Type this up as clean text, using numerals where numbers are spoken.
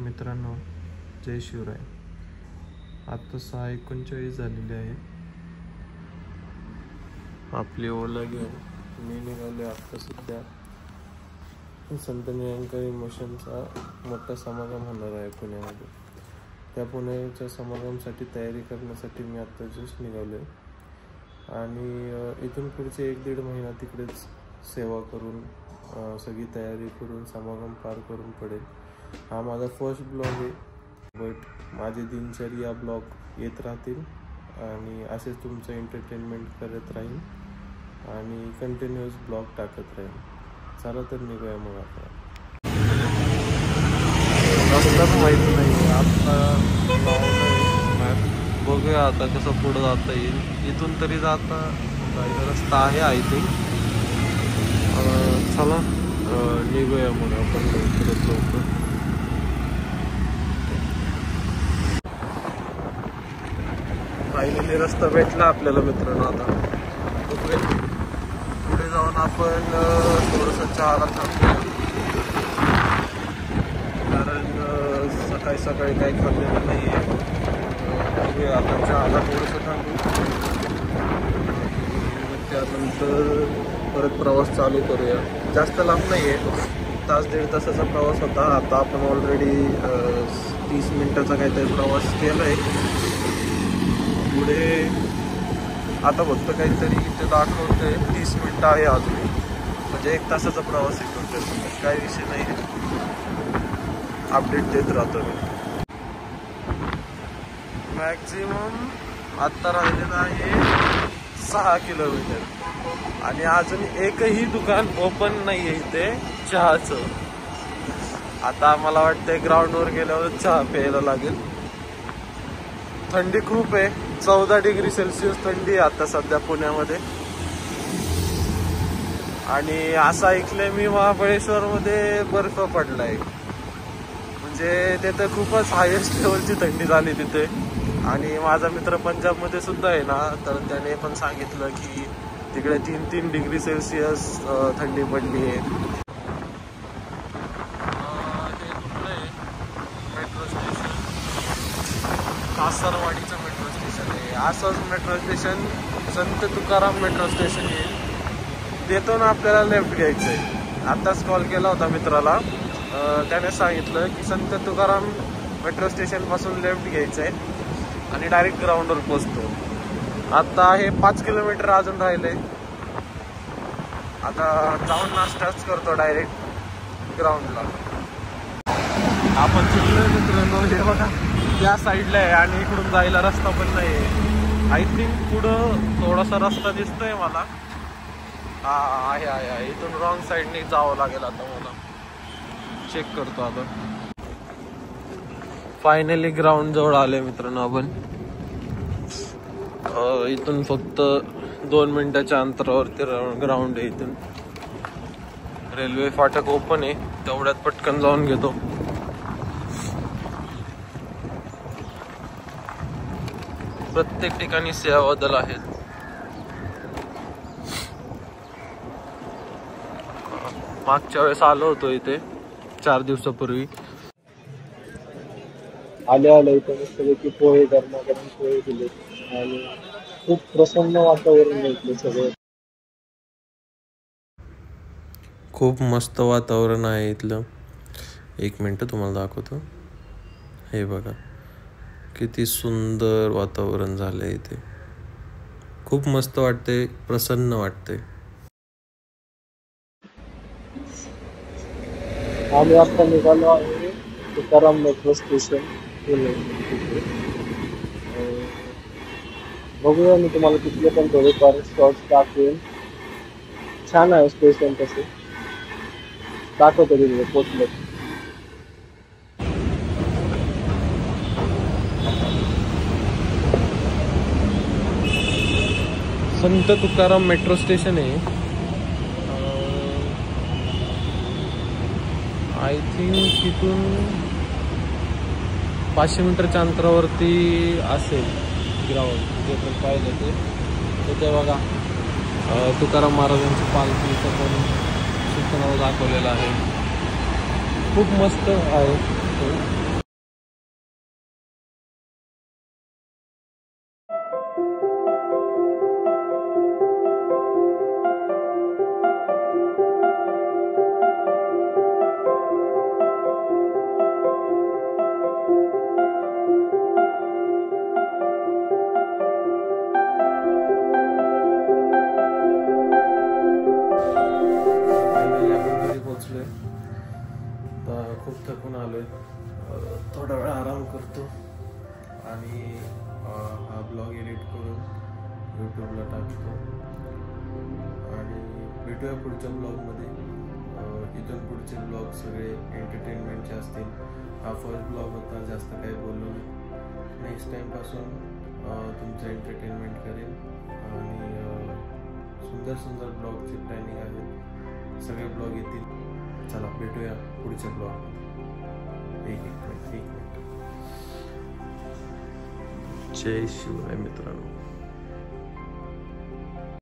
मित्रांनो, जय शिवराय. आता 6:39 झालेले आहे. आपली ओला घेऊन मी निघाले. आता सध्या संत निळकंठ इमोशनचा मोठा समागम होणार आहे पुण्यामध्ये. त्या पुण्याच्या समागमसाठी तयारी करण्यासाठी मी आत्ता जस्ट निघालो आहे. आणि इथून पुढचे 1-1.5 महिना तिकडेच सेवा करून सगळी तयारी करून समागम पार करून पडेल. हा माझा फर्स्ट ब्लॉग आहे, बट माझे दिनचर्या ब्लॉग येत राहतील आणि असेच तुमचं एंटरटेनमेंट करत राहील आणि कंटिन्युअस ब्लॉग टाकत राहील. चला तर निघूया मग. आता रस्ताच माहीत नाही, आता बघूया आता कसं पुढं जाता येईल. इथून तरी जाता रस्ता आहे आय थिंक. चला निघूया मग आपण लवकरात लवकर. फायनली रस्ता भेटला आपल्याला मित्रांनो. आता बघूया पुढे जाऊन आपण थोडंसं चहाला थांबूया, कारण सकाळी सकाळी काही खाल्लेलं नाही आहे. बघूया आता चहाला थोडंसं थांबू, त्यानंतर परत प्रवास चालू करूया. जास्त लांब नाही आहे, 1-1.5 तासाचा प्रवास होता. आता आपण ऑलरेडी 30 मिनिटाचा काहीतरी प्रवास केला आहे. पुढे आता फक्त काहीतरी इथे दाखवतंय 30 मिनिटं आहे अजून, म्हणजे 1 तासाचा प्रवास आहे टोटल. काही विषय नाही, अपडेट देत राहतो मी. मॅक्झिमम आत्ता राहिलेलं आहे 6 किलोमीटर आणि अजून एकही दुकान ओपन नाही आहे इथे चहाचं. आता मला वाटतंय ग्राउंडवर गेल्यावर चहा प्यायला लागेल. थंडी खूप आहे, 14 डिग्री सेल्सिअस थंडी आहे आता सध्या पुण्यामध्ये. आणि असं ऐकलंय मी महाबळेश्वरमध्ये बर्फ पडलाय, म्हणजे तिथे खूपच हायेस्ट लेवलची थंडी झाली तिथे. आणि माझा मित्र पंजाबमध्ये सुद्धा आहे ना, तर त्याने पण सांगितलं की तिकडे 3-3 डिग्री सेल्सिअस थंडी पडली आहे. मेट्रो स्टेशन कासारवाडीचं मेट्रो स्टेशन आहे. असंच मेट्रो स्टेशन संत तुकाराम मेट्रो स्टेशन येईल. तिथून आपल्याला लेफ्ट घ्यायचं आहे. आत्ताच कॉल केला होता मित्राला, त्याने सांगितलं की संत तुकाराम मेट्रो स्टेशनपासून लेफ्ट घ्यायचं आहे आणि डायरेक्ट ग्राउंडवर पोचतो. आता हे 5 किलोमीटर अजून राहिले. आता जाऊन नाश्ताच करतो डायरेक्ट ग्राउंडला. आपण चुकलोय मित्रांनो, हे बघा त्या साईडला आहे आणि इकडून जायला रस्ता पण नाही आहे. आय थिंक पुढं थोडासा रस्ता दिसतोय मला. हा आहे. इथून रॉंग साईडने जावं लागेल आता मला. चेक करतो आता. फायनली ग्राउंड जवळ आले मित्रांनो आपण. इथून फक्त 2 मिनिटाच्या अंतरावरती ग्राउंड आहे. इथून रेल्वे फाटक ओपन आहे, तेवढ्यात पटकन जाऊन घेतो. प्रत्येक ठिकाणी सेवा बदल आहेत. मागच्या वेळेस आलो होतो इथे 4 दिवसापूर्वी. आले इथे सगळे पोहे गरमागरम पोहे दिले आणि खूप प्रसन्न वातावरण भेटले. सगळं खूप मस्त वातावरण आहे इथलं. 1 मिनिट तुम्हाला दाखवतो. हे बघा किती सुंदर वातावरण झालंय इथे. खूप मस्त वाटते, प्रसन्न वाटते. आम्ही आता निघालो आहे तुकाराम मेट्रो स्टेशन. बघूया, मी तुम्हाला तिथले पण थोडेफार शॉर्ट्स दाखवेन. छान आहे स्टेशन, तसे दाखवतो तिथे पोचलो. संत तुकाराम मेट्रो स्टेशन आहे. आय थिंक तिथून 500 मीटरच्या अंतरावरती असेल ग्राउंड. जे पण पाहिलं ते तिथे बघा तुकाराम महाराजांची पालखीचं पण सूचना दाखवलेलं आहे. खूप मस्त आहे. थकून आलोय, थोडा वेळ आराम करतो आणि हा ब्लॉग एडिट करून यूट्यूबला टाकतो आणि भेटूया पुढच्या ब्लॉगमध्ये. इथून पुढचे ब्लॉग सगळे एंटरटेनमेंटचे असतील. हा फर्स्ट ब्लॉग होता, जास्त काही बोललो नाही. नेक्स्ट टाईमपासून तुमचं एंटरटेनमेंट करेल आणि सुंदर सुंदर ब्लॉगची प्लॅनिंग आहे. सगळे ब्लॉग येतील. चला भेटूया पुढच्या ब्लॉगमध्ये. एक मिनिट. जय शिवराय मित्रांनो.